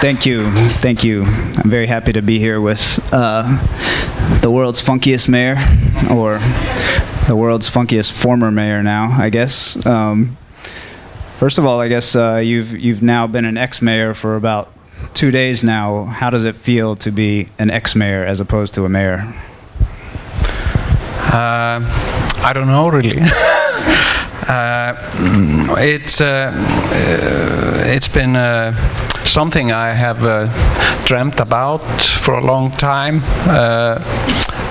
Thank you. Thank you. I'm very happy to be here with the world's funkiest mayor, or the world's funkiest former mayor now, I guess. First of all, I guess you've now been an ex-mayor for about 2 days now. How does it feel to be an ex-mayor as opposed to a mayor? I don't know really. It's been something I have dreamt about for a long time.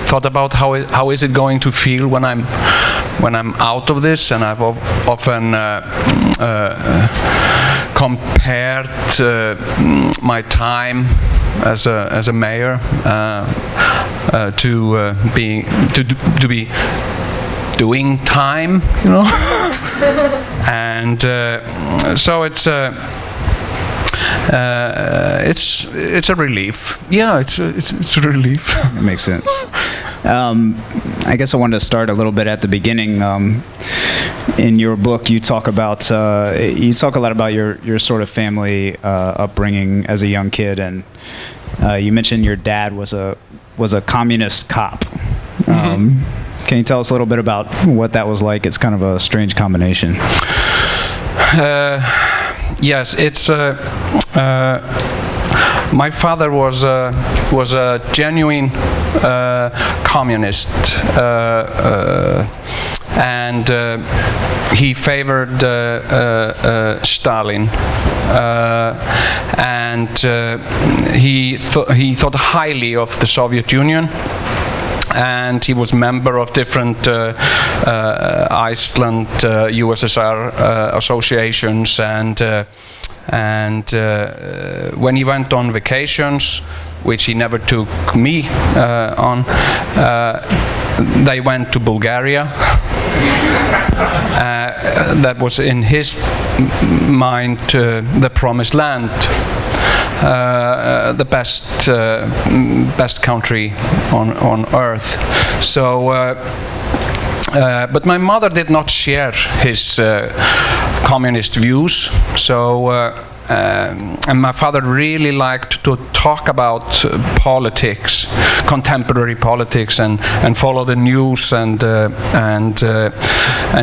Thought about how is it going to feel when I'm out of this, and I've often compared my time as a mayor to be doing time, you know. And so it's a relief. Yeah, it's a relief. That makes sense. I guess I wanted to start a little bit at the beginning. In your book, you talk a lot about your sort of family upbringing as a young kid, and you mentioned your dad was a communist cop. Can you tell us a little bit about what that was like? It's kind of a strange combination. Yes, it's. My father was a genuine communist, and he favored Stalin, and he thought highly of the Soviet Union. And he was member of different Iceland, USSR associations, and when he went on vacations, which he never took me on, they went to Bulgaria. That was in his mind the promised land. The best country on earth. So, but my mother did not share his communist views. So, and my father really liked to talk about politics, contemporary politics, and follow the news and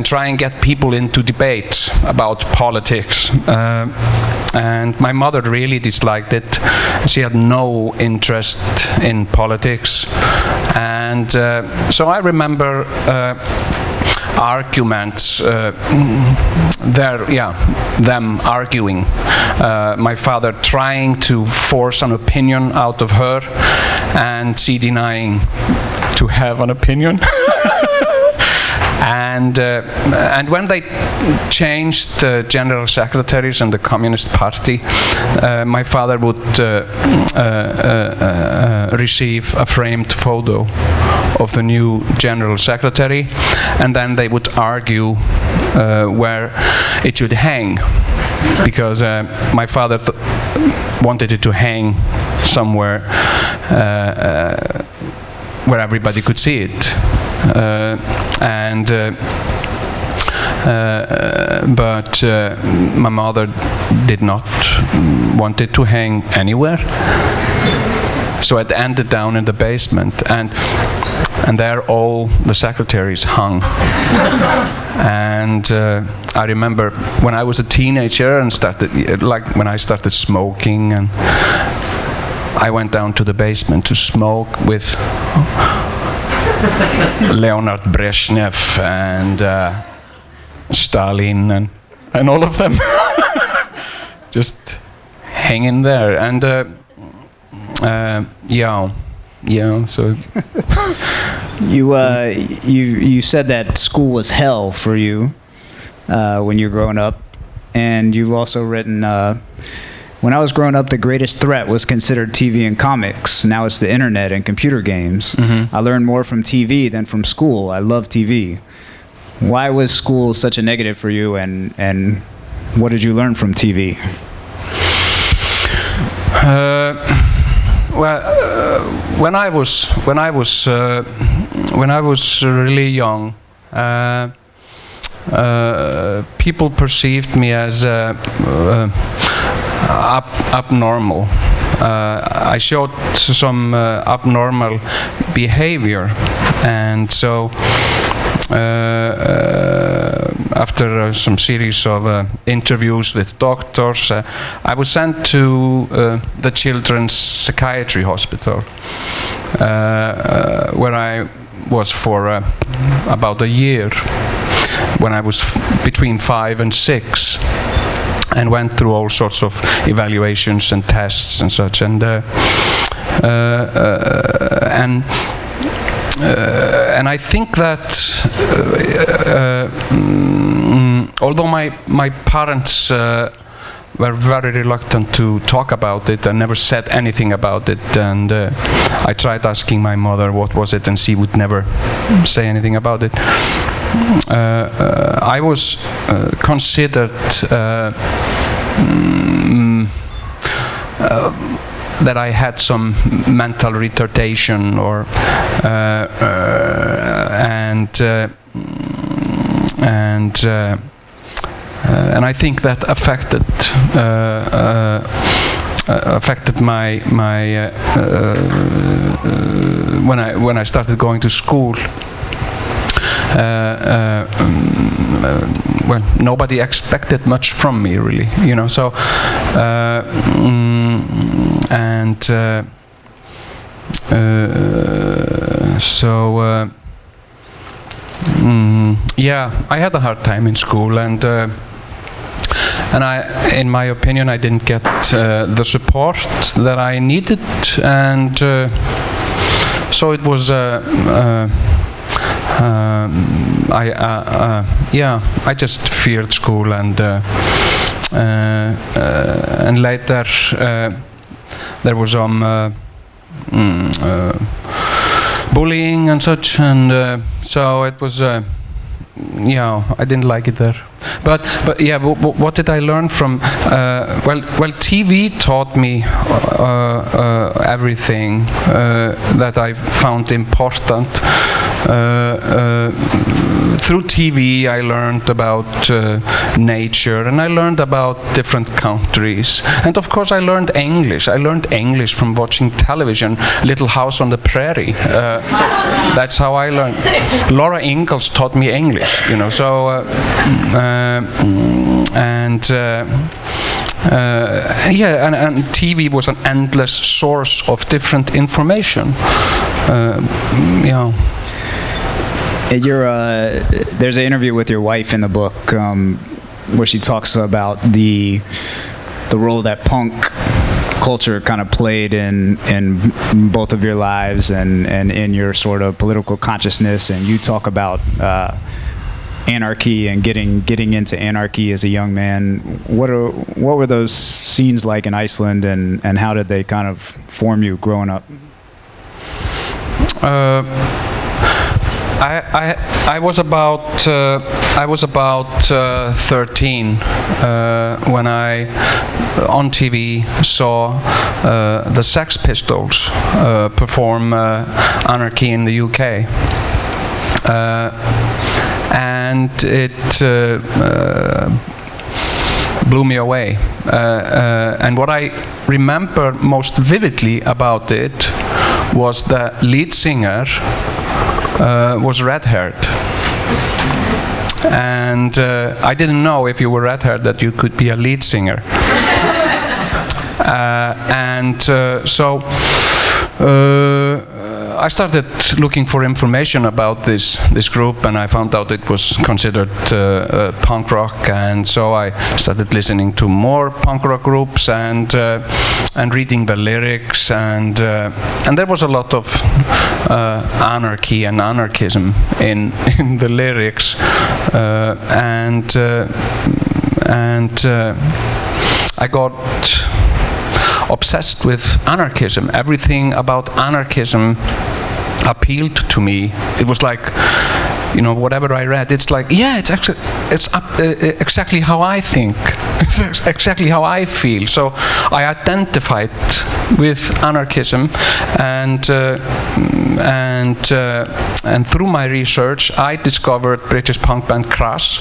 try and get people into debates about politics. And my mother really disliked it. She had no interest in politics, and so I remember arguments, them arguing. My father trying to force an opinion out of her, and she denying to have an opinion. And when they changed general secretaries in the Communist Party, my father would receive a framed photo of the new general secretary, and then they would argue where it should hang, because my father wanted it to hang somewhere where everybody could see it. But my mother did not want it to hang anywhere, so it ended down in the basement, and there all the secretaries hung. And I remember when I was a teenager and when I started smoking, and I went down to the basement to smoke with Leonard Brezhnev and Stalin and all of them, just hanging there. And so you said that school was hell for you when you were growing up, and you've also written, when I was growing up, the greatest threat was considered TV and comics. Now it's the internet and computer games. I learned more from TV than from school. I love TV. Why was school such a negative for you, and what did you learn from TV? When I was really young, people perceived me as abnormal. I showed some abnormal behavior, and so after some series of interviews with doctors, I was sent to the Children's Psychiatry Hospital, where I was for about a year, when I was between 5 and 6, and went through all sorts of evaluations and tests and such, and I think that although my parents were very reluctant to talk about it and never said anything about it, and I tried asking my mother what was it, and she would never say anything about it. I was considered that I had some mental retardation, or and I think that affected my when I started going to school. Well, nobody expected much from me, really, you know. So, yeah, I had a hard time in school, and in my opinion, I didn't get the support that I needed, and so it was. I just feared school, and later there was some bullying and such, and so it was. I didn't like it there. But yeah, what did I learn from? Well, TV taught me everything that I found important. Through TV, I learned about nature, and I learned about different countries, and of course I learned English. I learned English from watching television, Little House on the Prairie. That's how I learned. Laura Ingalls taught me English, you know. So and TV was an endless source of different information. There's an interview with your wife in the book where she talks about the role that punk culture kind of played in both of your lives and in your sort of political consciousness, and you talk about anarchy and getting into anarchy as a young man. What were those scenes like in Iceland, and how did they kind of form you growing up? I was about 13 when I on TV saw the Sex Pistols perform Anarchy in the UK, and it blew me away. And what I remember most vividly about it was the lead singer was red-haired, and I didn't know if you were red-haired that you could be a lead singer. So I started looking for information about this group, and I found out it was considered punk rock, and so I started listening to more punk rock groups and reading the lyrics, and there was a lot of anarchy and anarchism in the lyrics, and I got obsessed with anarchism. Everything about anarchism appealed to me. It was like, you know, whatever I read, it's like, yeah, it's exactly how I think. It's exactly how I feel. So I identified with anarchism, and through my research, I discovered British punk band Crash,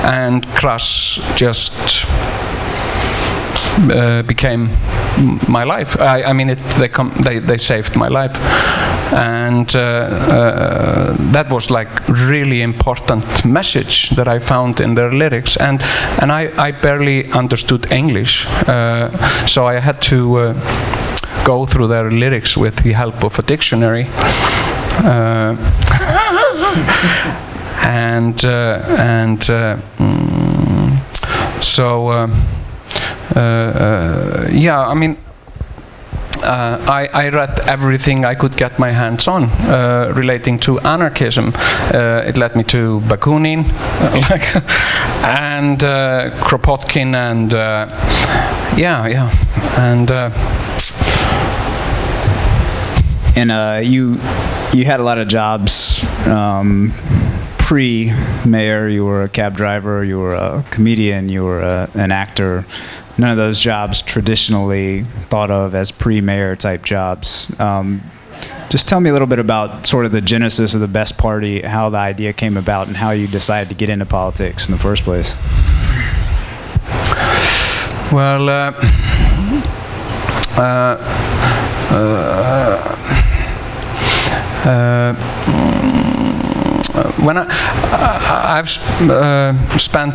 and Crash just became my life. I mean, they saved my life, and that was like really important message that I found in their lyrics. And I barely understood English, so I had to go through their lyrics with the help of a dictionary. Yeah, I mean, I read everything I could get my hands on relating to anarchism. It led me to Bakunin, and Kropotkin, and you had a lot of jobs pre-mayor. You were a cab driver, you were a comedian, you were an actor. None of those jobs traditionally thought of as pre-mayor type jobs. Just tell me a little bit about sort of the genesis of the Best Party, how the idea came about, and how you decided to get into politics in the first place. Well, when I've spent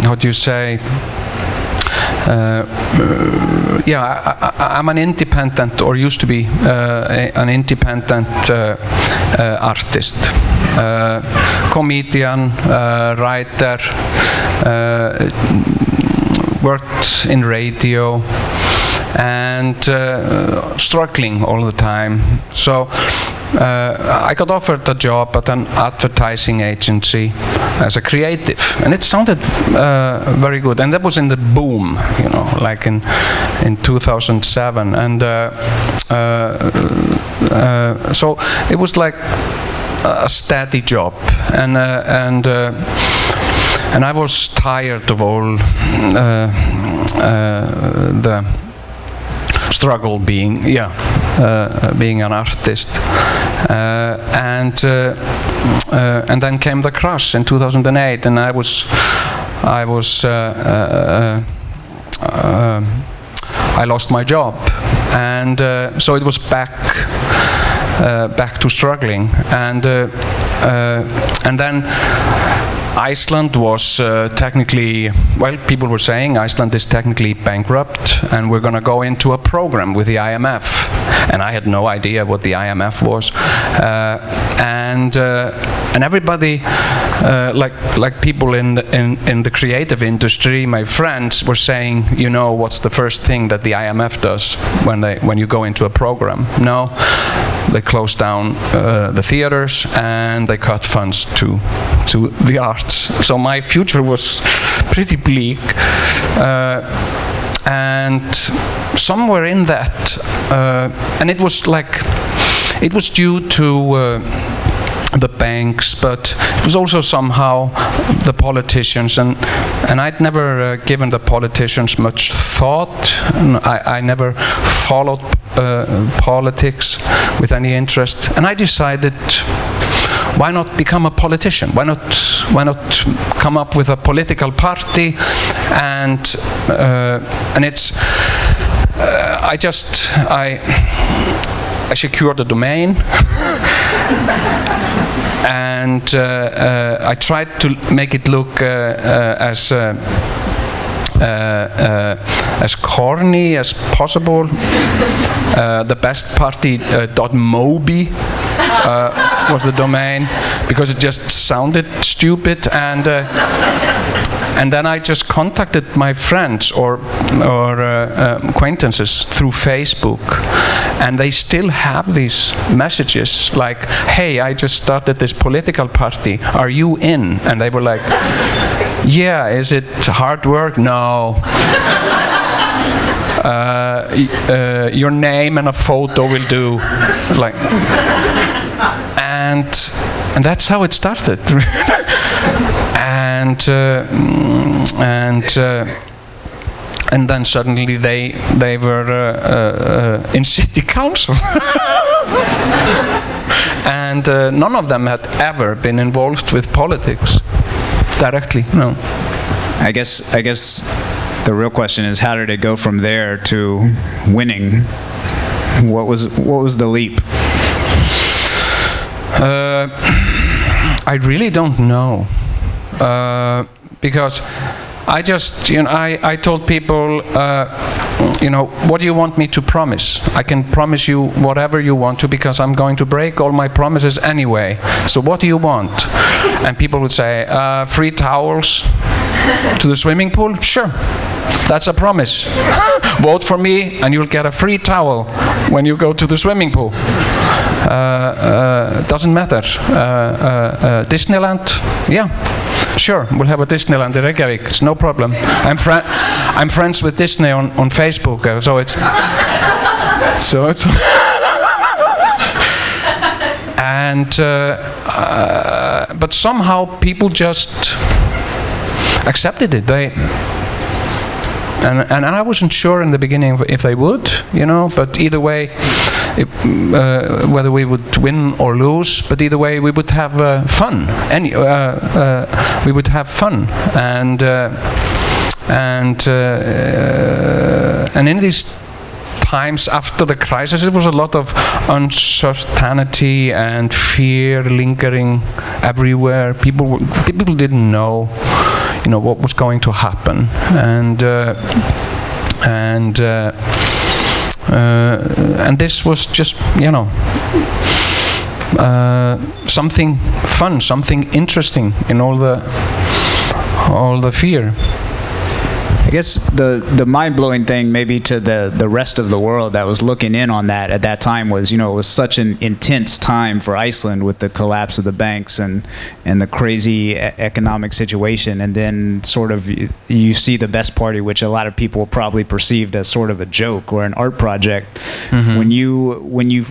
how do you say? I'm an independent, or used to be an independent artist, comedian, writer, worked in radio, and struggling all the time. So I got offered a job at an advertising agency as a creative, and it sounded very good. And that was in the boom, you know, like in 2007. And so it was like a steady job, and I was tired of all the struggle being an artist, and then came the crash in 2008, and I lost my job, and so it was back to struggling, and then Iceland was technically, well, people were saying Iceland is technically bankrupt, and we're going to go into a program with the IMF. And I had no idea what the IMF was. And everybody, like people in the creative industry, my friends, were saying, you know, what's the first thing that the IMF does when you go into a program? No, they close down the theaters, and they cut funds to the arts. So my future was pretty bleak, and somewhere in that, and it was due to the banks, but it was also somehow the politicians, and I'd never given the politicians much thought. I never followed politics with any interest, and I decided, why not become a politician? Why not come up with a political party? And it's I secured a domain, and I tried to make it look as corny as possible. The best party.mobi was the domain, because it just sounded stupid, and then I just contacted my friends or acquaintances through Facebook, and they still have these messages like, hey, I just started this political party, are you in? And they were like, yeah, is it hard work? No. Your name and a photo will do. Like, and that's how it started. and then suddenly they were in city council. and none of them had ever been involved with politics directly. No. I guess the real question is, how did it go from there to winning? What was the leap? I really don't know, because I just, I told people, what do you want me to promise? I can promise you whatever you want to, because I'm going to break all my promises anyway. So what do you want? And people would say, free towels to the swimming pool? Sure, that's a promise. Vote for me and you'll get a free towel when you go to the swimming pool. Doesn't matter. Disneyland? Yeah. Sure, we'll have a Disneyland in Reykjavík. It's no problem. I'm friends with Disney on Facebook, so it's and but somehow people just accepted it. And I wasn't sure in the beginning if they would, but either way, whether we would win or lose, but either way we would have fun. We would have fun, and in these times after the crisis, it was a lot of uncertainty and fear lingering everywhere. People didn't know, what was going to happen, and this was just, something fun, something interesting in all the fear. I guess the mind-blowing thing maybe to the rest of the world that was looking in on that at that time was, it was such an intense time for Iceland with the collapse of the banks and the crazy economic situation, and then sort of you see the best party, which a lot of people probably perceived as sort of a joke or an art project. Mm-hmm.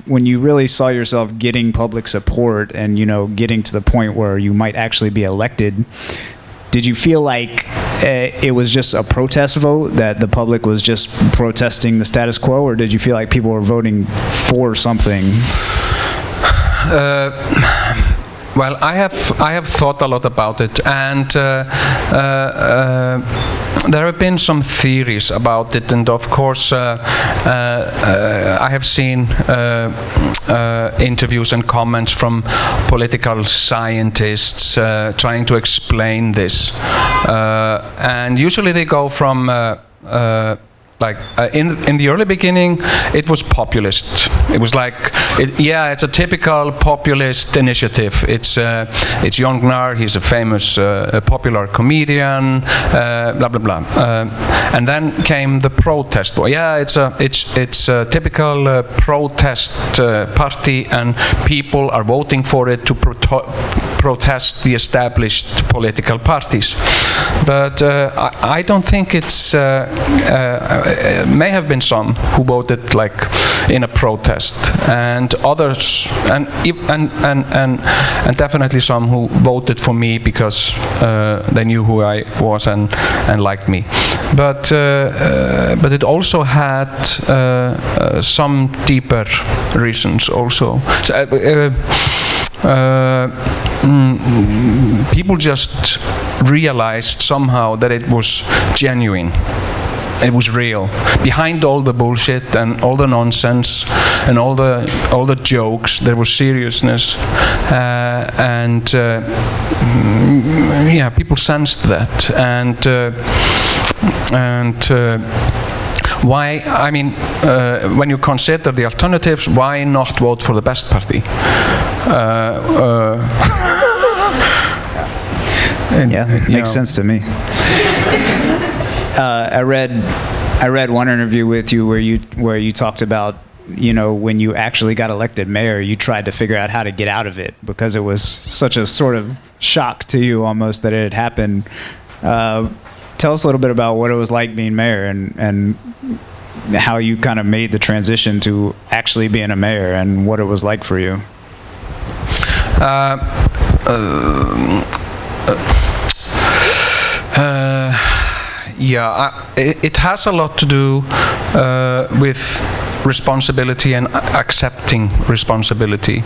When you really saw yourself getting public support and getting to the point where you might actually be elected, did you feel like it was just a protest vote, that the public was just protesting the status quo, or did you feel like people were voting for something? Well, I have thought a lot about it, and there have been some theories about it, and of course I have seen interviews and comments from political scientists trying to explain this, and usually they go from in the early beginning, it was populist. It was it's a typical populist initiative. It's Jón Gnarr. He's a famous popular comedian. Blah blah blah. And then came the protest. Well, it's a typical protest party, and people are voting for it to protest the established political parties. But I don't think it's. May have been some who voted in a protest, and others, and definitely some who voted for me because they knew who I was and liked me. But it also had some deeper reasons also. So, people just realized somehow that it was genuine. It was real. Behind all the bullshit and all the nonsense and all the jokes, there was seriousness, and people sensed that. Why? I mean, when you consider the alternatives, why not vote for the best party? It makes sense to me. I read one interview with you where you talked about, when you actually got elected mayor, you tried to figure out how to get out of it because it was such a sort of shock to you almost that it had happened. Tell us a little bit about what it was like being mayor and how you kind of made the transition to actually being a mayor and what it was like for you. It has a lot to do with responsibility and accepting responsibility.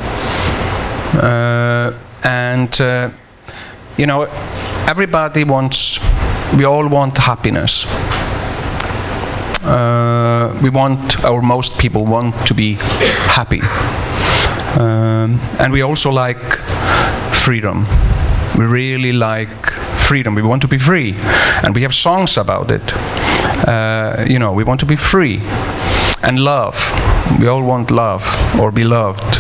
You know, everybody wants, we all want happiness. We want, or most people want to be happy. And we also like freedom. We really like freedom. We want to be free. And we have songs about it. You know, we want to be free. And love. We all want love or be loved.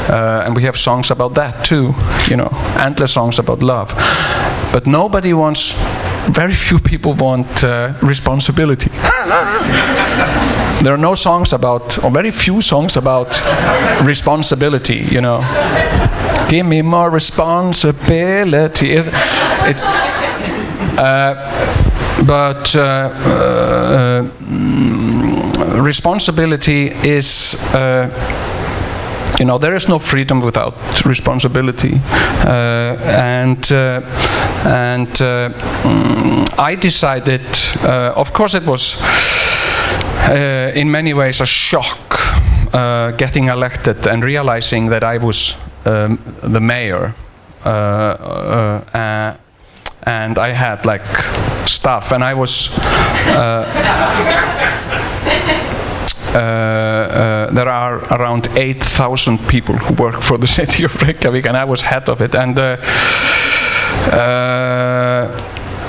And we have songs about that too, you know, endless songs about love. But nobody wants, very few people want responsibility. There are no songs about, or very few songs about responsibility, you know. Give me more responsibility. Responsibility is, you know, there is no freedom without responsibility. I decided, of course it was in many ways a shock getting elected and realizing that I was the mayor. And I had like stuff, and I was there are around 8,000 people who work for the city of Reykjavík, and I was head of it.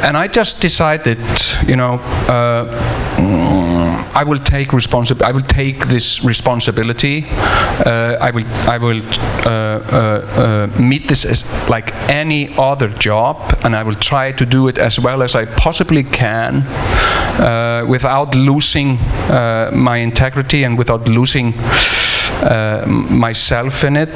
And I just decided, you know, I will take responsibility. I will take this responsibility. I will meet this as like any other job, and I will try to do it as well as I possibly can, without losing my integrity and without losing myself in it.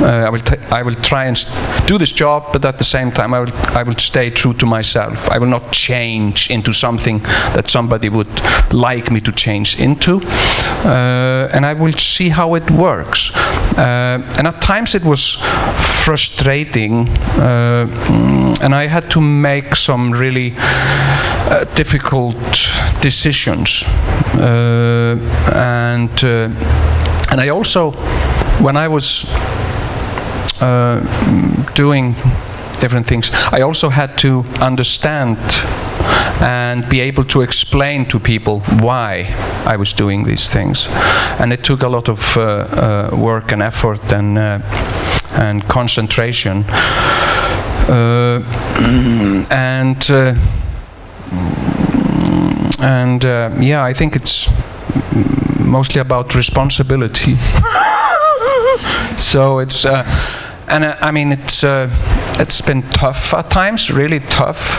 I will try and do this job, but at the same time I will stay true to myself. I will not change into something that somebody would like me to change into, and I will see how it works. And at times it was frustrating, and I had to make some really difficult decisions. And I also, when I was doing different things, I also had to understand and be able to explain to people why I was doing these things. And it took a lot of work and effort and concentration. Yeah, I think it's mostly about responsibility. So it's I mean it's been tough at times, really tough.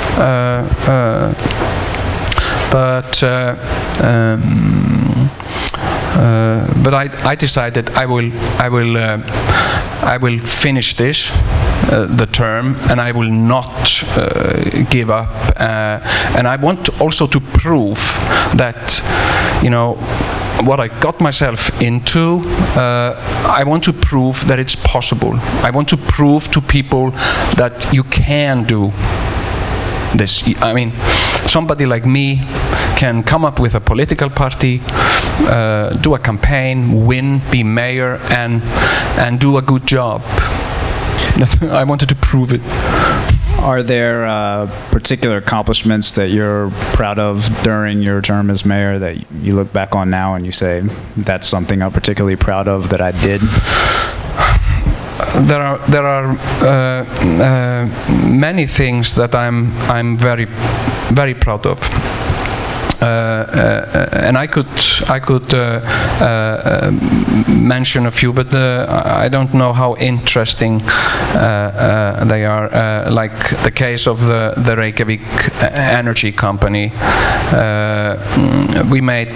But I decided I will finish this the term, and I will not give up. And I want also to prove that, you know, what I got myself into, I want to prove that it's possible. I want to prove to people that you can do this. I mean, somebody like me can come up with a political party, do a campaign, win, be mayor, and do a good job. I wanted to prove it. Are there particular accomplishments that you're proud of during your term as mayor that you look back on now and you say, that's something I'm particularly proud of that I did? There are many things that I'm very, very proud of. And I could mention a few, but I don't know how interesting they are. Like the case of the Reykjavík energy company. We made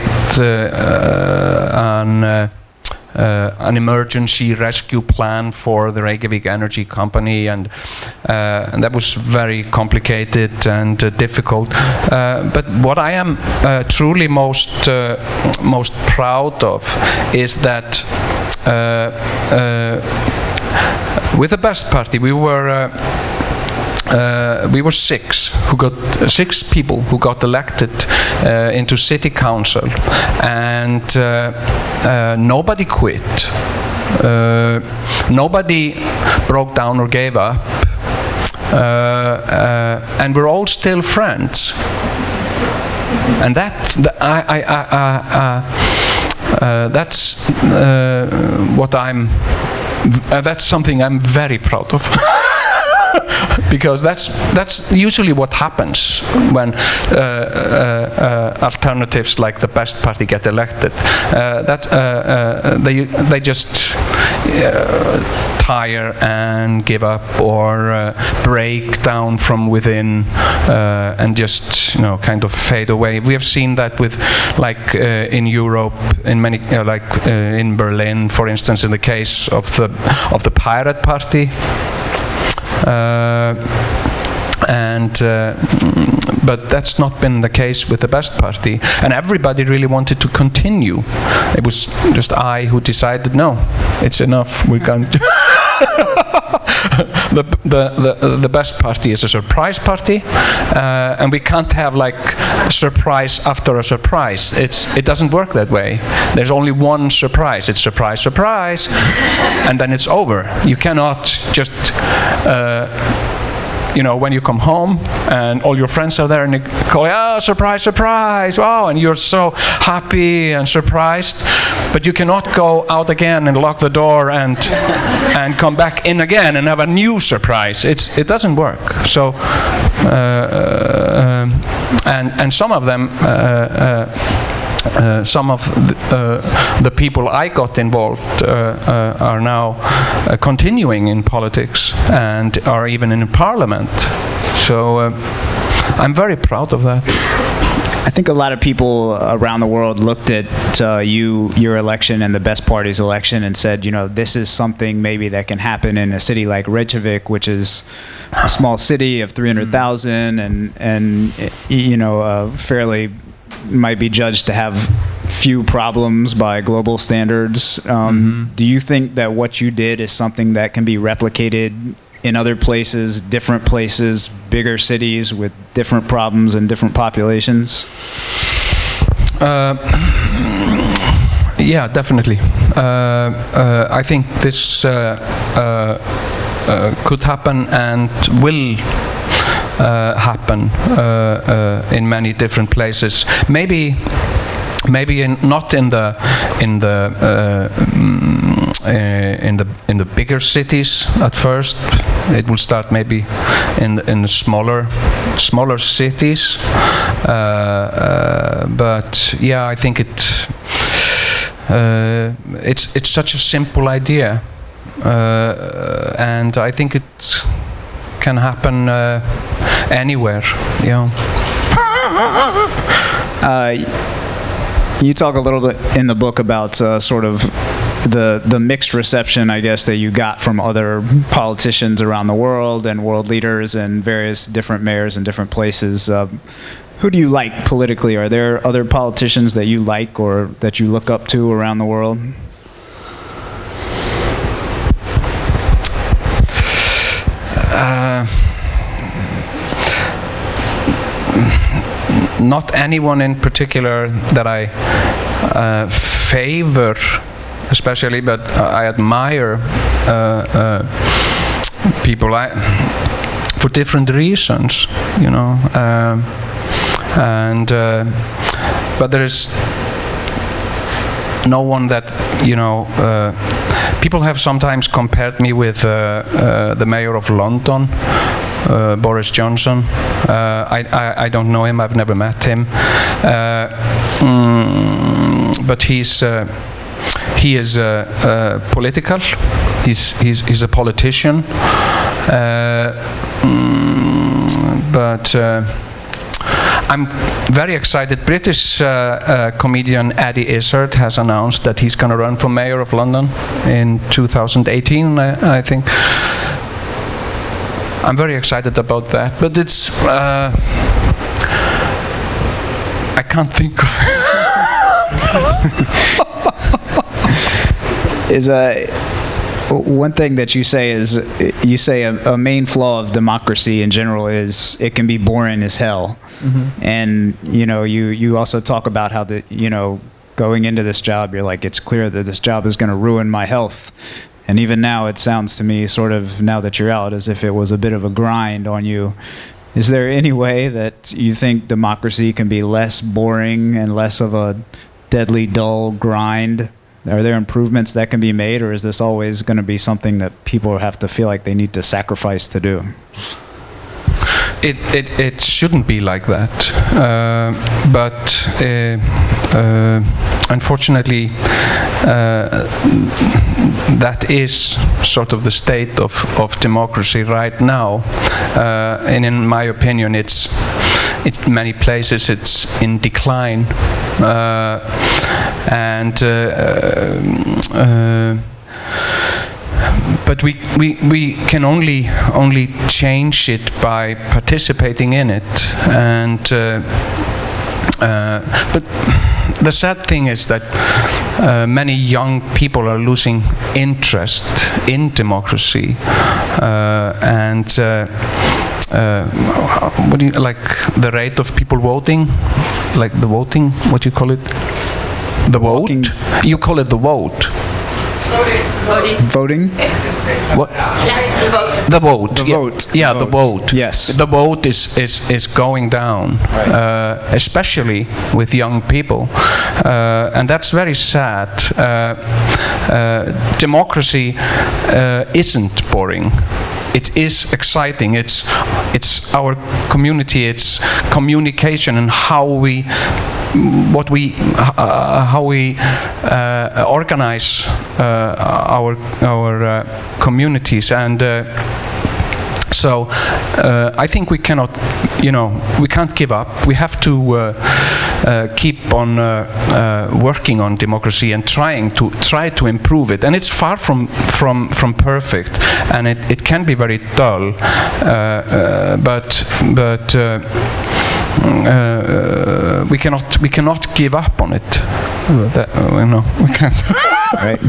an emergency rescue plan for the Reykjavík energy company, and that was very complicated and difficult. But what I am truly most proud of is that with the Best Party we were we were six people who got elected into city council, and nobody quit. Nobody broke down or gave up, and we're all still friends. And that's what that's something I'm very proud of. Because that's usually what happens when alternatives like the best party get elected. They just tire and give up, or break down from within, and just kind of fade away. We have seen that with in Europe, in many in Berlin, for instance, in the case of the Pirate Party. But that's not been the case with the best party, and everybody really wanted to continue. It was just I who decided, no, it's enough, we're going to the best party is a surprise party, and we can't have surprise after a surprise. It doesn't work that way. There's only one surprise. It's surprise, surprise, and then it's over. You cannot just when you come home and all your friends are there and you call, oh, surprise, surprise, wow, and you're so happy and surprised, but you cannot go out again and lock the door and come back in again and have a new surprise. It doesn't work. So and some of them some of the people I got involved are now continuing in politics and are even in parliament. So I'm very proud of that. I think a lot of people around the world looked at your election and the best party's election and said, this is something maybe that can happen in a city like Reykjavík, which is a small city of 300,000 and fairly might be judged to have few problems by global standards. Do you think that what you did is something that can be replicated in other places, different places, bigger cities with different problems and different populations? Yeah, definitely. I think this could happen and will happen in many different places. Maybe not in the bigger cities at first. It will start maybe in the smaller cities. But yeah, I think it's such a simple idea, and I think it can happen anywhere. You talk a little bit in the book about sort of the mixed reception, I guess, that you got from other politicians around the world and world leaders and various different mayors in different places. Who do you like politically? Are there other politicians that you like or that you look up to around the world? Not anyone in particular that I favor, especially, but I admire people for different reasons, but there is no one that people have sometimes compared me with the Mayor of London, Boris Johnson. I don't know him. I've never met him, but he is political. He's a politician, but I'm very excited. British comedian Eddie Izzard has announced that he's going to run for Mayor of London in 2018, I think. I'm very excited about that, but it's I can't think of one thing that you say is a main flaw of democracy in general is it can be boring as hell. And you also talk about how going into this job, you're like, it's clear that this job is going to ruin my health. And even now, it sounds to me, sort of, now that you're out, as if it was a bit of a grind on you. Is there any way that you think democracy can be less boring and less of a deadly, dull grind? Are there improvements that can be made, or is this always going to be something that people have to feel like they need to sacrifice to do? It shouldn't be like that, but unfortunately, that is sort of the state of democracy right now, and in my opinion, it's many places it's in decline, but we can only change it by participating in it, and but the sad thing is that many young people are losing interest in democracy, and what do you like the rate of people voting? Like the voting? What do you call it? The vote? You call it the vote. Voting? What? The vote. The vote. Yeah, the vote. Yes. The vote is going down, right. Especially with young people, and that's very sad. Democracy isn't boring. It is exciting. It's our community. It's communication and how we organize our communities, and so I think we cannot, we can't give up. We have to keep on working on democracy and try to improve it. And it's far from perfect, and it can be very dull. But we cannot give up on it. We can't. Right.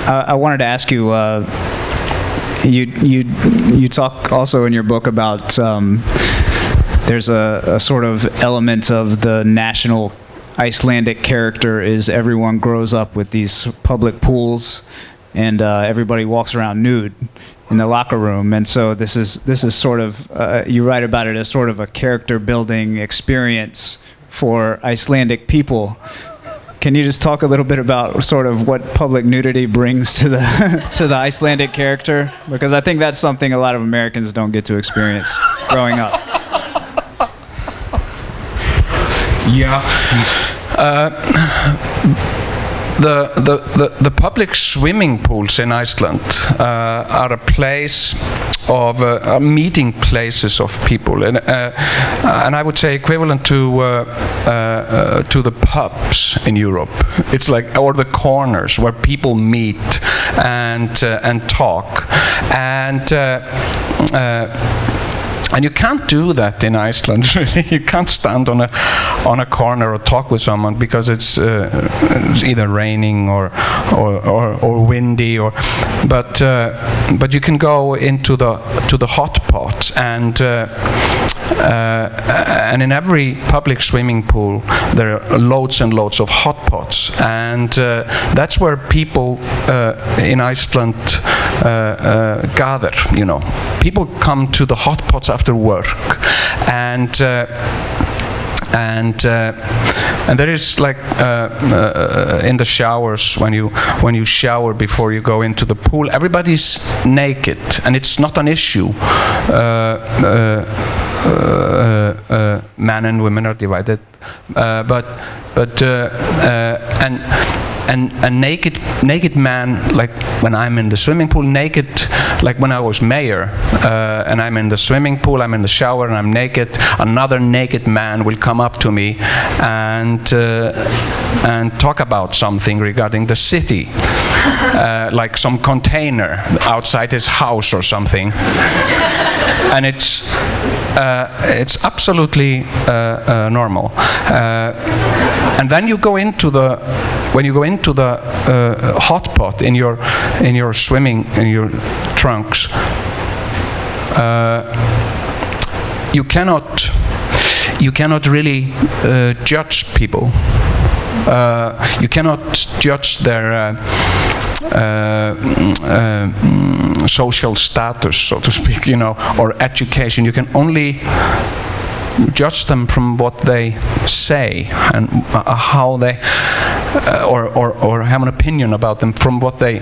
I wanted to ask you. You talk also in your book about there's a sort of element of the national Icelandic character is everyone grows up with these public pools, and everybody walks around nude in the locker room, and so this is sort of you write about it as sort of a character building experience for Icelandic people. Can you just talk a little bit about sort of what public nudity brings to the to the Icelandic character? Because I think that's something a lot of Americans don't get to experience growing up. Yeah. The public swimming pools in Iceland are a place of meeting places of people, and I would say equivalent to the pubs in Europe. It's like, or the corners where people meet and talk, and you can't do that in Iceland. Really, you can't stand on a corner or talk with someone because it's either raining or windy, but you can go into the hot pots, and in every public swimming pool there are loads and loads of hot pots, and that's where people in Iceland gather. People come to the hot pots after work, and there is like in the showers, when you shower before you go into the pool, everybody's naked, and it's not an issue. Men and women are divided, but naked man, like when I'm in the swimming pool, naked, like when I was mayor, and I'm in the swimming pool, I'm in the shower, and I'm naked, another naked man will come up to me and talk about something regarding the city, like some container outside his house or something, and it's absolutely normal. And then you go into the when you go into the hot pot in your swimming in your trunks, you cannot really judge people. You cannot judge their social status, so to speak, or education. You can only judge them from what they say and how they, or have an opinion about them from what they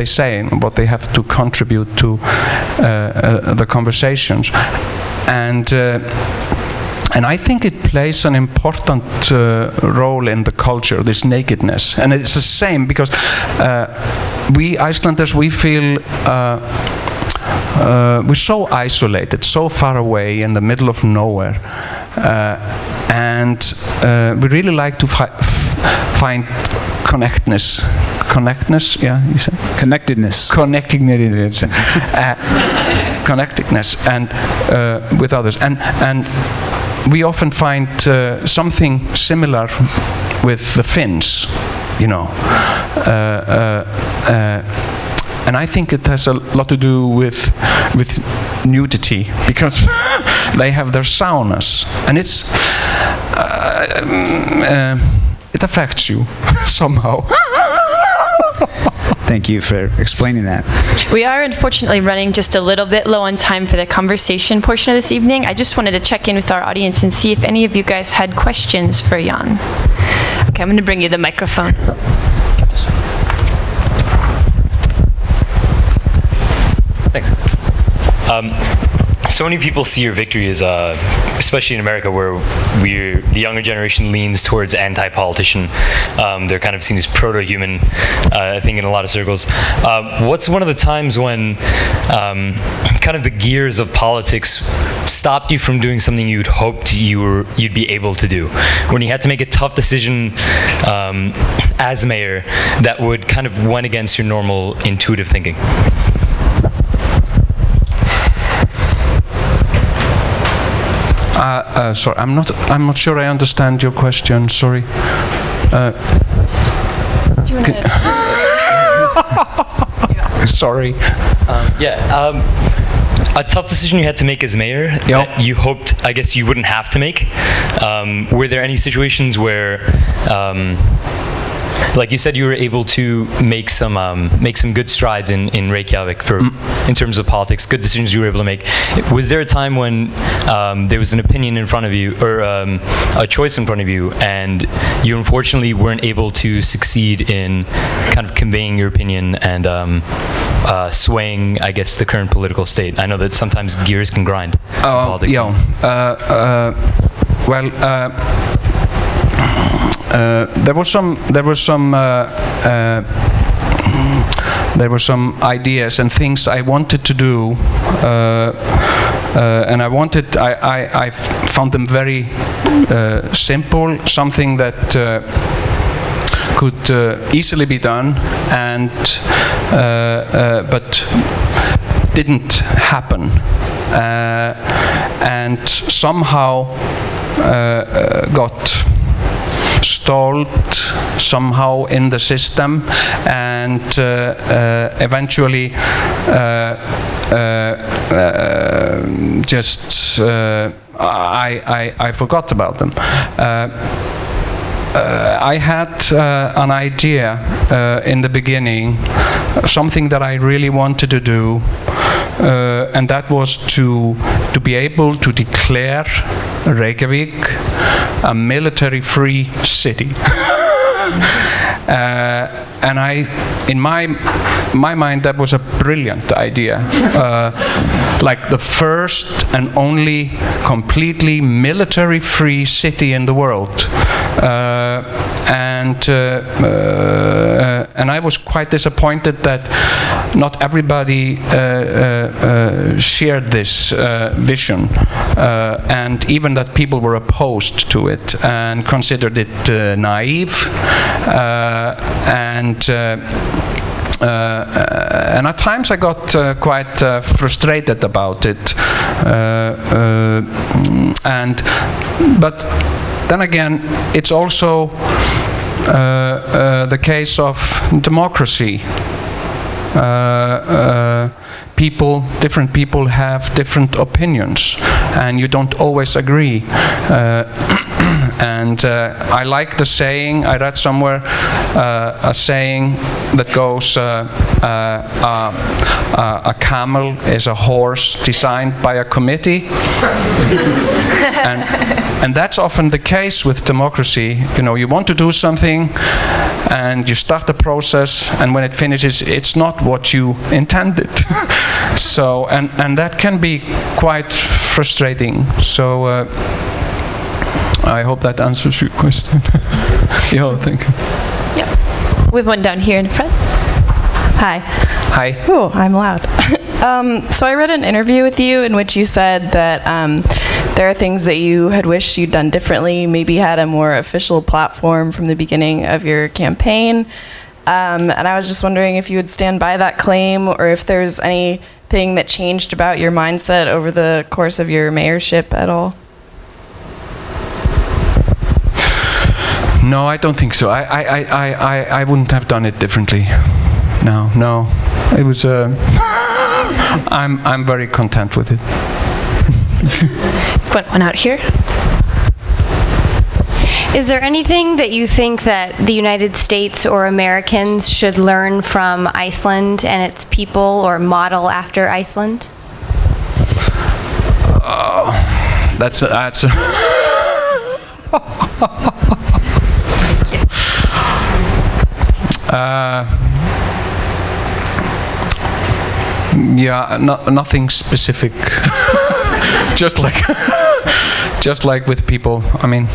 say and what they have to contribute to the conversations. And I think it plays an important role in the culture, this nakedness. And it's the same because we Icelanders, we feel we're so isolated, so far away in the middle of nowhere. And we really like to find connectedness, yeah, you said? Connectedness. Connectedness. Connectedness and with others. And we often find something similar with the Finns, and I think it has a lot to do with nudity, because they have their saunas, and it affects you somehow. Thank you for explaining that. We are unfortunately running just a little bit low on time for the conversation portion of this evening. I just wanted to check in with our audience and see if any of you guys had questions for Jón. Okay, I'm going to bring you the microphone. Thanks. So many people see your victory as, especially in America, where the younger generation leans towards anti-politician. They're kind of seen as proto-human, I think, in a lot of circles. What's one of the times when kind of the gears of politics stopped you from doing something you'd hoped you'd be able to do? When you had to make a tough decision as mayor that would kind of went against your normal intuitive thinking? Sorry, I'm not sure I understand your question. Sorry. Do you want to? Sorry. A tough decision you had to make as mayor that you hoped, I guess, you wouldn't have to make. Were there any situations where, like you said, you were able to make some good strides in Reykjavík in terms of politics, good decisions you were able to make. Was there a time when there was an opinion in front of you, or a choice in front of you, and you unfortunately weren't able to succeed in kind of conveying your opinion and swaying, I guess, the current political state? I know that sometimes gears can grind in politics. There were some ideas and things I wanted to do, and I found them very simple, something that could easily be done, and but didn't happen, and somehow got stalled somehow in the system, and eventually I forgot about them. I had an idea in the beginning, something that I really wanted to do, and that was to be able to declare Reykjavík a military-free city. And in my mind, that was a brilliant idea, like the first and only completely military-free city in the world. And I was quite disappointed that not everybody shared this vision, and even that people were opposed to it and considered it naive, and at times I got quite frustrated about it, but then again, it's also the case of democracy. Different people have different opinions, and you don't always agree. And I like the saying, I read somewhere a saying that goes, a camel is a horse designed by a committee. And that's often the case with democracy. You know, you want to do something, and you start the process, and when it finishes, it's not what you intended. So, and that can be quite frustrating. So, I hope that answers your question. Yeah, thank you. Yep. We have one down here in front. Hi. Hi. Oh, I'm loud. So I read an interview with you in which you said that there are things that you had wished you'd done differently, maybe had a more official platform from the beginning of your campaign. And I was just wondering if you would stand by that claim, or if there's anything that changed about your mindset over the course of your mayorship at all. No, I don't think so. I wouldn't have done it differently. No. It was. I'm very content with it. Got one out here. Is there anything that you think that the United States or Americans should learn from Iceland and its people, or model after Iceland? That's yeah, nothing specific. just like with people. I mean,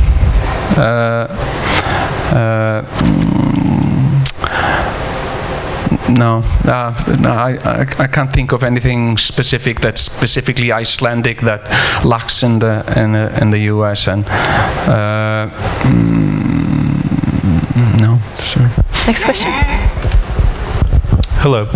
no, I can't think of anything specific that's specifically Icelandic that lacks in the U.S. and no. Sure. Next question. Hello.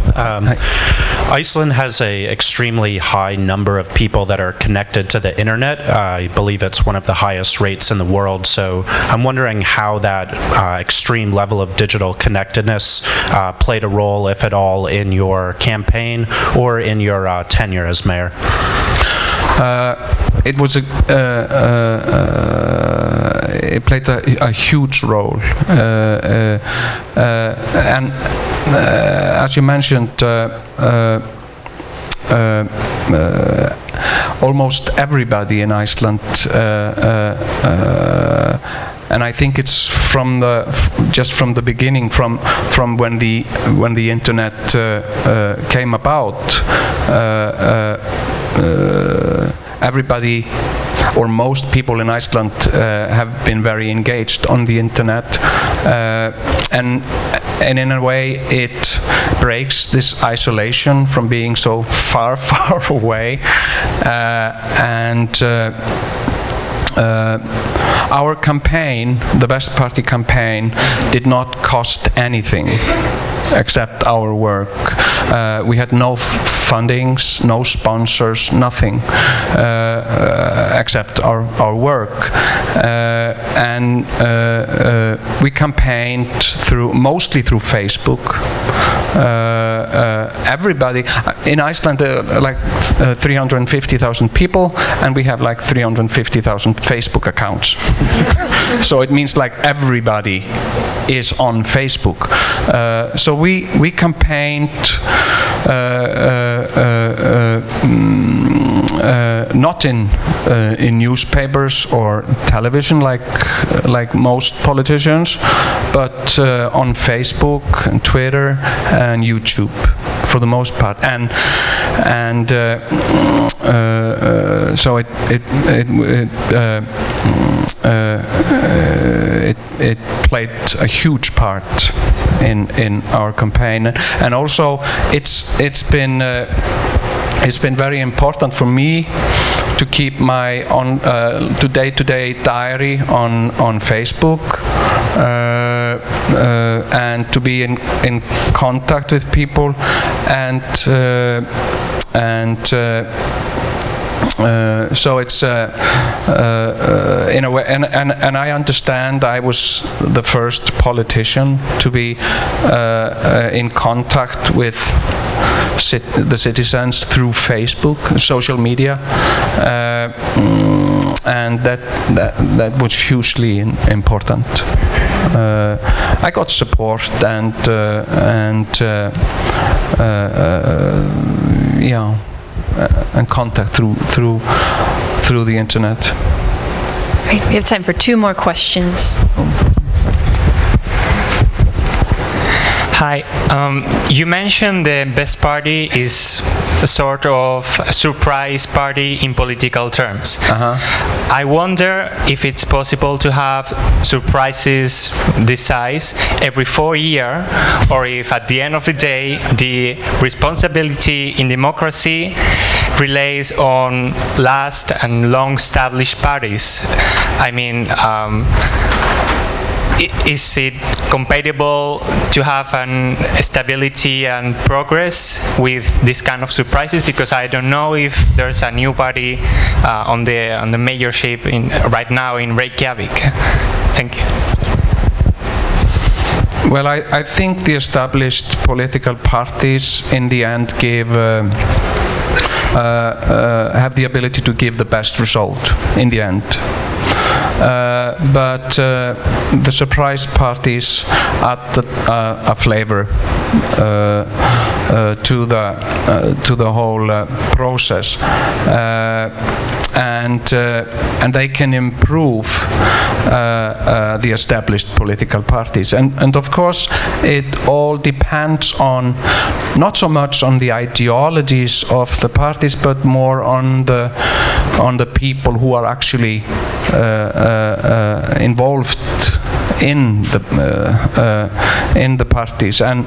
Iceland has an extremely high number of people that are connected to the internet. I believe it's one of the highest rates in the world. So I'm wondering how that extreme level of digital connectedness played a role, if at all, in your campaign or in your tenure as mayor. It was it played a huge role, and as you mentioned, almost everybody in Iceland, and I think it's from the beginning, from when the internet came about. Everybody, or most people in Iceland, have been very engaged on the internet, and in a way it breaks this isolation from being so far away, and our campaign, the Best Party campaign, did not cost anything except our work. We had no fundings, no sponsors, nothing except our work. And we campaigned mostly through Facebook. Everybody in Iceland, like 350,000 people, and we have like 350,000 Facebook accounts. So it means like everybody is on Facebook. So we campaigned not in newspapers or television like most politicians, but on Facebook and Twitter and YouTube for the most part, and so it played a huge part in our campaign, and also it's been very important for me to keep my day-to-day diary on Facebook, and to be in contact with people, and So it's in a way, and I understand I was the first politician to be in contact with the citizens through Facebook, social media, and that was hugely important. I got support and contact through the internet. Great. We have time for 2 more questions. Hi. You mentioned the best party is a sort of a surprise party in political terms. I wonder if it's possible to have surprises this size every 4 years, or if at the end of the day the responsibility in democracy relies on last and long established parties. I mean, is it compatible to have an stability and progress with this kind of surprises? Because I don't know if there's a new party on the mayorship right now in Reykjavík. Thank you. Well, I think the established political parties in the end have the ability to give the best result in the end. But the surprise parties add a flavor to the whole process, and they can improve the established political parties. And of course, it all depends on not so much on the ideologies of the parties, but more on the people who are actually involved in the parties. And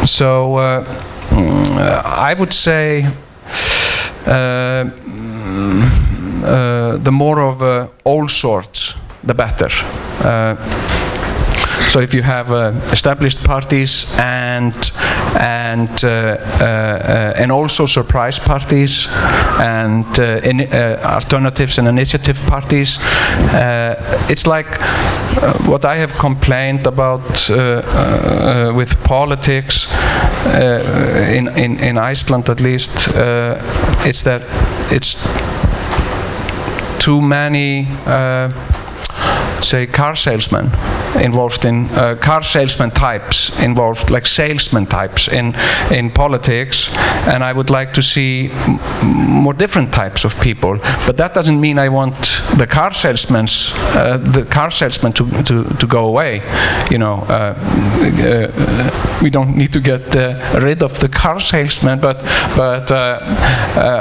so I would say the more of all sorts, the better. So if you have established parties and also surprise parties and alternatives and initiative parties, it's like what I have complained about with politics in Iceland, at least. It's that it's too many say car salesmen involved in car salesman types involved, like salesman types in politics, and I would like to see more different types of people. But that doesn't mean I want the car salesmen to go away. You know, we don't need to get rid of the car salesmen, but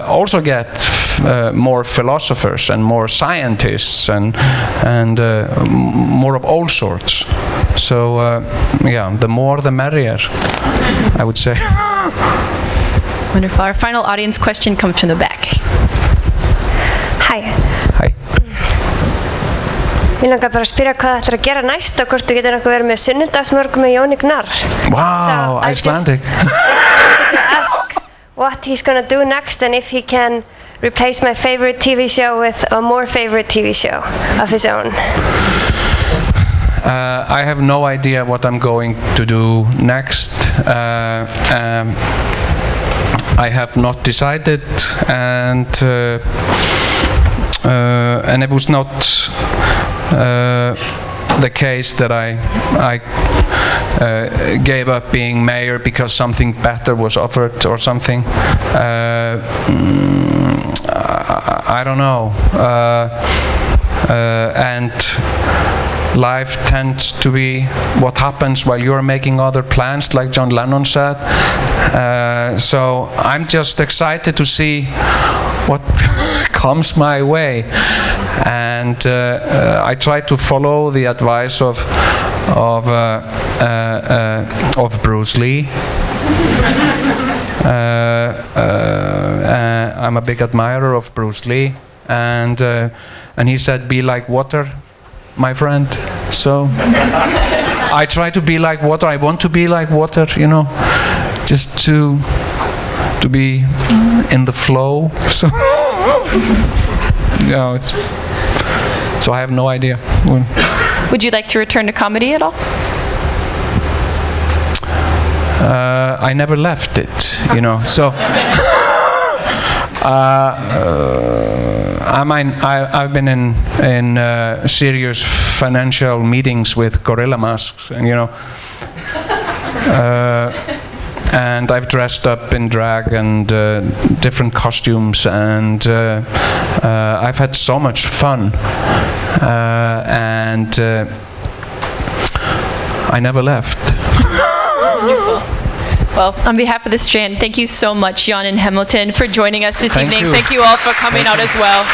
also get more philosophers and more scientists and more of all sorts. So yeah, the more the merrier, I would say. Wonderful. Our final audience question comes from the back. Hæ. Hi. Mér langar bara að spyrja hvað það ætlar að gera næst og hvort þú getur nokkuð verið með sunnudagsmorgun með Jóni Gnarr. Wow, Icelandic. I just wanted to ask what he's going to do next and if he can replace my favorite TV show with a more favorite TV show of his own. I have no idea what I'm going to do next. I have not decided, and it was not the case that I gave up being mayor because something better was offered or something. I don't know. And life tends to be what happens while you're making other plans, like John Lennon said. So I'm just excited to see what comes my way, and I try to follow the advice of Bruce Lee. I'm a big admirer of Bruce Lee, and he said, "Be like water, my friend." So I try to be like water. I want to be like water, you know, just to to be in the flow. So, so I have no idea. Would you like to return to comedy at all? I never left it, so. I've been in serious financial meetings with gorilla masks, and and I've dressed up in drag and different costumes, and I've had so much fun, and I never left. Wonderful. Well, on behalf of the Strand, thank you so much, Jón and Hamilton, for joining us this evening. You. Thank you all for coming out as well.